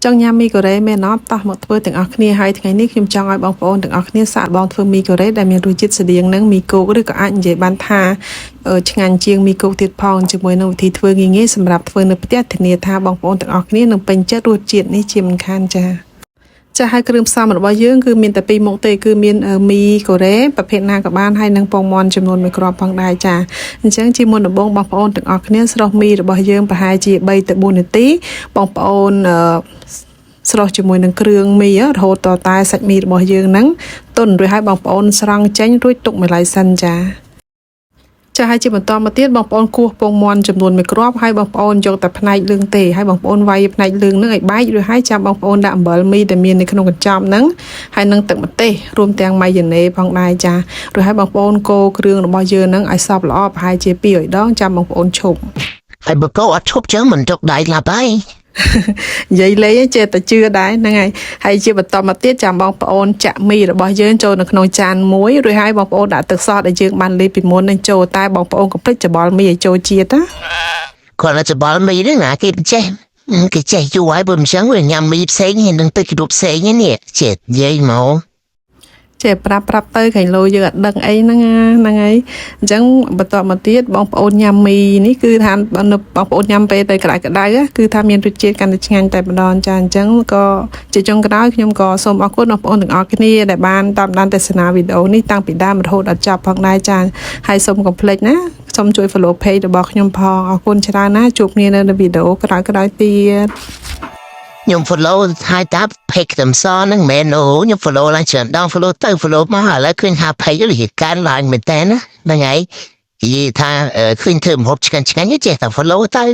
ចង់ញ៉ាំមីកូរ៉េមែនអត់តោះមកធ្វើទាំងអស់គ្នាហើយថ្ងៃនេះខ្ញុំចង់ឲ្យបងប្អូនទាំងអស់គ្នាសាកបងធ្វើមីកូរ៉េដែលមានរសជាតិស្តៀងនឹងមីគោកឬក៏អាចនិយាយបានថាឆ្ងាញ់ជាងមីគោកទៀតផងជាមួយនឹងវិធីធ្វើងាយៗសម្រាប់ធ្វើនៅផ្ទះធានាថាបងប្អូនទាំងអស់គ្នានឹងពេញចិត្តរសជាតិនេះជាមិនខានចាចាហើយគ្រឿងផ្សំរបស់យើងគឺមានតែពីរមុខទេគឺមានមីកូរ៉េប្រភេទណាក៏បានហើយនឹងពងមាន់ចំនួន1គ្រាប់ផងដែរចាអញ្ចឹងជាមុនដំបូងបងប្អូនទាំងអស់គ្នាស្រុះមីរបស់យើងប្រហែលជា3ទៅ4នាទីបងប្អូនស្រុះជាមួយនឹងគ្រឿងមីរហូតតតែសាច់មីរបស់យើងហ្នឹងទន់រួចហើយបងប្អូនស្រង់ចេញរួចទុកមួយឡែកសិនចាហើយជាបន្តមកទៀតបងប្អូនគោះពងមាន់ចំនួន1គ្រាប់ហើយបងប្អូនយកតែផ្នែកលឿងទេហើយបងប្អូនវាយផ្នែកលឿងហ្នឹងឲ្យបែករួចហើយចាំបងប្អូនដាក់អំបិលមីដែលមាននៅក្នុងកញ្ចប់ហ្នឹងហើយនឹងទឹកម្ទេសរួមទាំងម៉ាយ៉ូណេសផងដែរចារួចហើយបងប្អូនកូរគ្រឿងរបស់យើងហ្នឹងឲ្យសព្វល្អប្រហែលជា200ដងចាំបងប្អូនឈប់ហើយបើកូរអត់ឈប់ចឹងមិនទុកដៃឡាប់ហើយនិយាយលេងចេះតែជឿដែរហ្នឹងហើយជាបន្តមកទៀតចាំបងប្អូនចាក់មីរបស់យើងចូលនៅក្នុងចានមួយរួចហើយបងប្អូនដាក់ទឹកសដែលយើងបានលាយពីមុននឹងចូលតែបងប្អូនកុំភ្លេចច្បល់មីឲ្យចូលជាតិណាគាត់តែច្បល់មីហ្នឹងណាគេចេះយូរហើយបើមិនចឹងវាញ៉ាំមីផ្សេងហើយនឹងទឹកគ្រប់ផ្សេងនេះចេះនិយាយមកចេះប្រាប់ទៅខាងលោយើងអត់ដឹងអីហ្នឹងហើយអញ្ចឹងបន្តមកទៀតបងប្អូនញ៉ាំមីនេះគឺថាបងប្អូនញ៉ាំពេលទៅក្តៅគឺថាមានរសជាតិកាន់តែឆ្ងាញ់តែម្ដងចាអញ្ចឹងក៏ជាចុងក្រោយខ្ញុំក៏សូមអរគុណបងប្អូនទាំងអស់គ្នាដែលបានតាមដានទស្សនាវីដេអូនេះតាំងពីដើមរហូតដល់ចប់ផងដែរចាហើយសូមកុំភ្លេចណាសូមជួយ follow page របស់ខ្ញុំផងអរគុណច្រើនណាជួបគ្នានៅវីដេអូក្រោយៗទៀតខ្ញុំ follow ហើយតា page តំសហ្នឹងមែនអូខ្ញុំ follow ឡើងច្រើនដង follow ទៅ follow មកឥឡូវឃើញថា page នេះកើនឡើងមែនតើណាហ្នឹងហើយនិយាយថាឃើញធ្វើម្ហូបឆ្ងាញ់ចេះតែ follow ទៅ